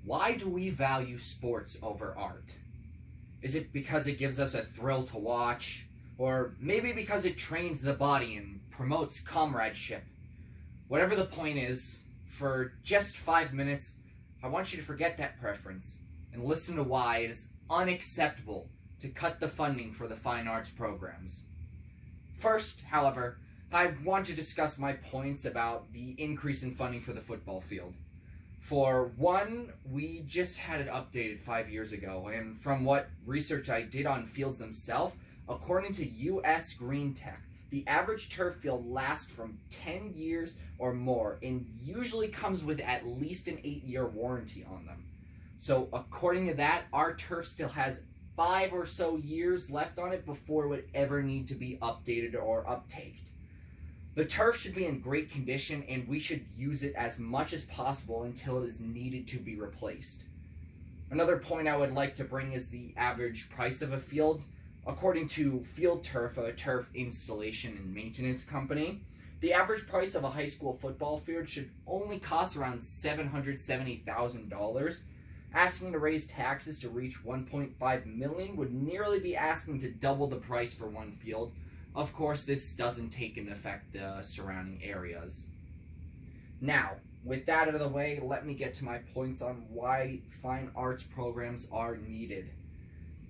Why do we value sports over art? Is it because it gives us a thrill to watch? Or maybe because it trains the body and promotes comradeship? Whatever the point is, for just 5 minutes, I want you to forget that preference and listen to why it is unacceptable to cut the funding for the fine arts programs. First, however, I want to discuss my points about the increase in funding for the football field. For one, we just had it updated 5 years ago, and from what research I did on fields themselves, according to US Green Tech, the average turf field lasts from 10 years or more and usually comes with at least an 8-year warranty on them. So according to that, our turf still has 5 or so years left on it before it would ever need to be updated or uptaked. The turf should be in great condition, and we should use it as much as possible until it is needed to be replaced. Another point I would like to bring is the average price of a field. According to Field Turf, a turf installation and maintenance company, the average price of a high school football field should only cost around $770,000. Asking to raise taxes to reach $1.5 million would nearly be asking to double the price for one field. Of course, this doesn't take into effect the surrounding areas. Now, with that out of the way, let me get to my points on why fine arts programs are needed.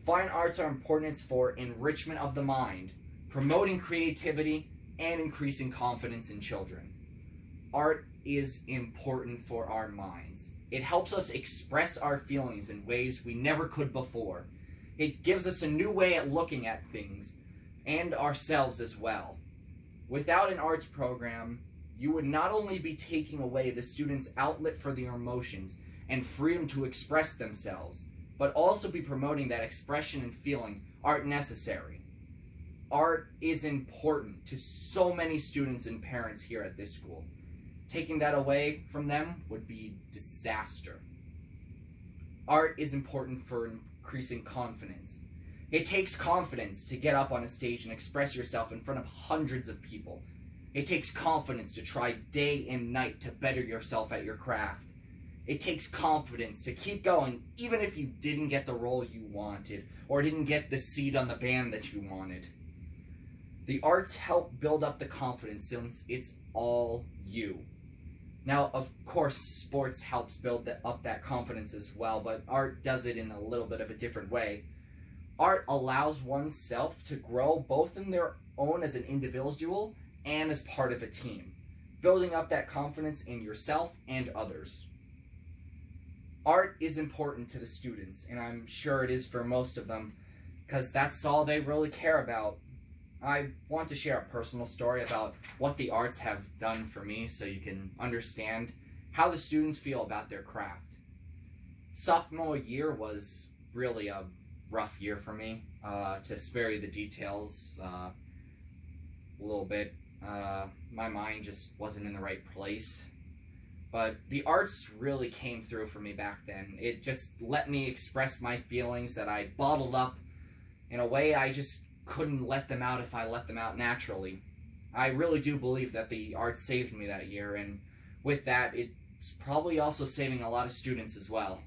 Fine arts are important for enrichment of the mind, promoting creativity, and increasing confidence in children. Art is important for our minds. It helps us express our feelings in ways we never could before. It gives us a new way at looking at things and ourselves as well. Without an arts program, you would not only be taking away the students' outlet for their emotions and freedom to express themselves, but also be promoting that expression and feeling art necessary. Art is important to so many students and parents here at this school. Taking that away from them would be disaster. Art is important for increasing confidence. It takes confidence to get up on a stage and express yourself in front of hundreds of people. It takes confidence to try day and night to better yourself at your craft. It takes confidence to keep going even if you didn't get the role you wanted or didn't get the seat on the band that you wanted. The arts help build up the confidence since it's all you. Now, of course, sports helps build up that confidence as well, but art does it in a little bit of a different way. Art allows oneself to grow both in their own as an individual and as part of a team, building up that confidence in yourself and others. Art is important to the students, and I'm sure it is for most of them, because that's all they really care about. I want to share a personal story about what the arts have done for me so you can understand how the students feel about their craft. Sophomore year was really a rough year for me. To spare you the details a little bit, my mind just wasn't in the right place. But the arts really came through for me back then. It just let me express my feelings that I bottled up in a way I just couldn't let them out if I let them out naturally. I really do believe that the arts saved me that year, and with that, it's probably also saving a lot of students as well.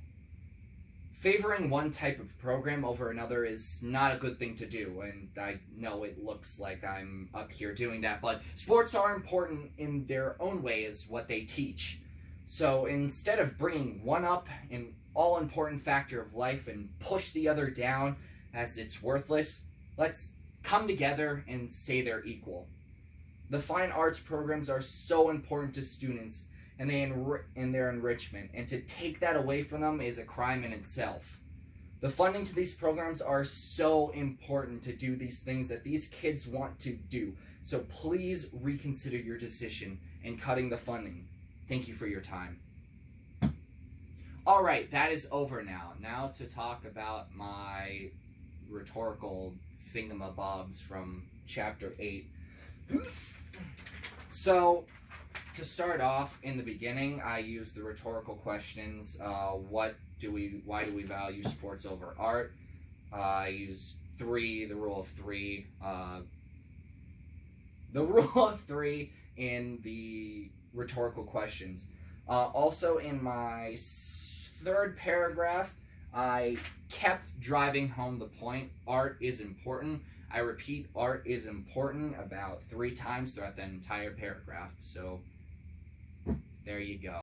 Favoring one type of program over another is not a good thing to do, and I know it looks like I'm up here doing that, but sports are important in their own way as what they teach. So instead of bringing one up, an all-important factor of life, and push the other down as it's worthless, let's come together and say they're equal. The fine arts programs are so important to students and their enrichment, and to take that away from them is a crime in itself. The funding to these programs are so important to do these things that these kids want to do, so please reconsider your decision in cutting the funding. Thank you for your time. Alright, that is over now. Now to talk about my rhetorical thingamabobs from Chapter 8. So, to start off, in the beginning, I used the rhetorical questions. Why do we value sports over art? I used the rule of three. The rule of three in the rhetorical questions. Also, in my third paragraph, I kept driving home the point. Art is important. I repeat, art is important about 3 times throughout that entire paragraph. So there you go.